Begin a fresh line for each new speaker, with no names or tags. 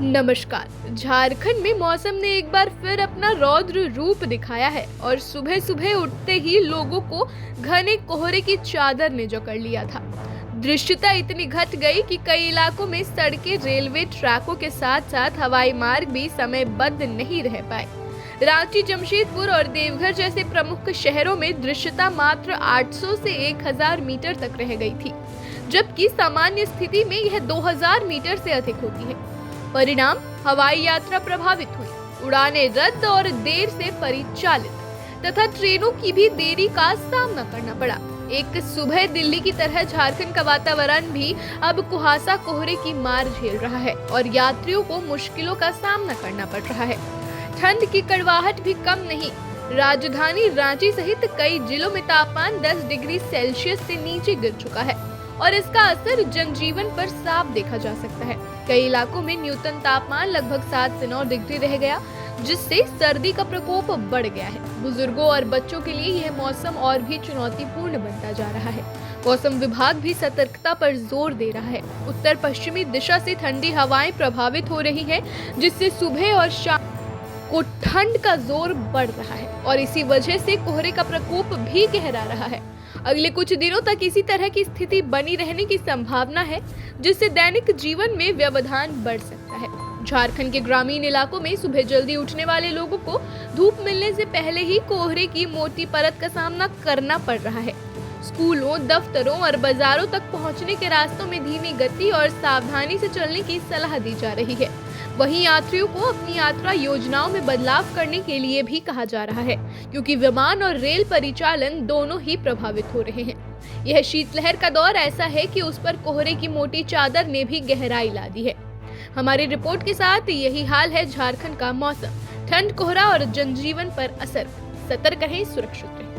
नमस्कार। झारखंड में मौसम ने एक बार फिर अपना रौद्र रूप दिखाया है और सुबह सुबह उठते ही लोगों को घने कोहरे की चादर ने जकड़ लिया था। दृश्यता इतनी घट गई कि कई इलाकों में सड़कें, रेलवे ट्रैकों के साथ साथ हवाई मार्ग भी समयबद्ध नहीं रह पाए। रांची, जमशेदपुर और देवघर जैसे प्रमुख शहरों में दृश्यता मात्र 800 से 1000 मीटर तक रह गई थी, जबकि सामान्य स्थिति में यह 2000 मीटर से अधिक होती है। परिणाम, हवाई यात्रा प्रभावित हुई, उड़ानें रद्द और देर से परिचालित तथा ट्रेनों की भी देरी का सामना करना पड़ा। एक सुबह दिल्ली की तरह झारखंड का वातावरण भी अब कुहासा कोहरे की मार झेल रहा है और यात्रियों को मुश्किलों का सामना करना पड़ रहा है। ठंड की कड़वाहट भी कम नहीं। राजधानी रांची सहित कई जिलों में तापमान 10 डिग्री सेल्सियस से नीचे गिर चुका है और इसका असर जनजीवन पर साफ देखा जा सकता है। कई इलाकों में न्यूनतम तापमान लगभग 7 से 9 डिग्री रह गया, जिससे सर्दी का प्रकोप बढ़ गया है। बुजुर्गों और बच्चों के लिए यह मौसम और भी चुनौतीपूर्ण बनता जा रहा है। मौसम विभाग भी सतर्कता पर जोर दे रहा है। उत्तर पश्चिमी दिशा से ठंडी हवाएं प्रभावित हो रही है, जिससे सुबह और शाम को ठंड का जोर बढ़ रहा है और इसी वजह से कोहरे का प्रकोप भी गहरा रहा है। अगले कुछ दिनों तक इसी तरह की स्थिति बनी रहने की संभावना है, जिससे दैनिक जीवन में व्यवधान बढ़ सकता है। झारखंड के ग्रामीण इलाकों में सुबह जल्दी उठने वाले लोगों को धूप मिलने से पहले ही कोहरे की मोटी परत का सामना करना पड़ रहा है। स्कूलों, दफ्तरों और बाजारों तक पहुंचने के रास्तों में धीमी गति और सावधानी से चलने की सलाह दी जा रही है। वहीं यात्रियों को अपनी यात्रा योजनाओं में बदलाव करने के लिए भी कहा जा रहा है, क्योंकि विमान और रेल परिचालन दोनों ही प्रभावित हो रहे हैं। यह शीतलहर का दौर ऐसा है कि उस पर कोहरे की मोटी चादर ने भी गहराई ला दी है। हमारी रिपोर्ट के साथ यही हाल है झारखंड का मौसम। ठंड, कोहरा और जनजीवन पर असर। सतर्क रहें, सुरक्षित रहें।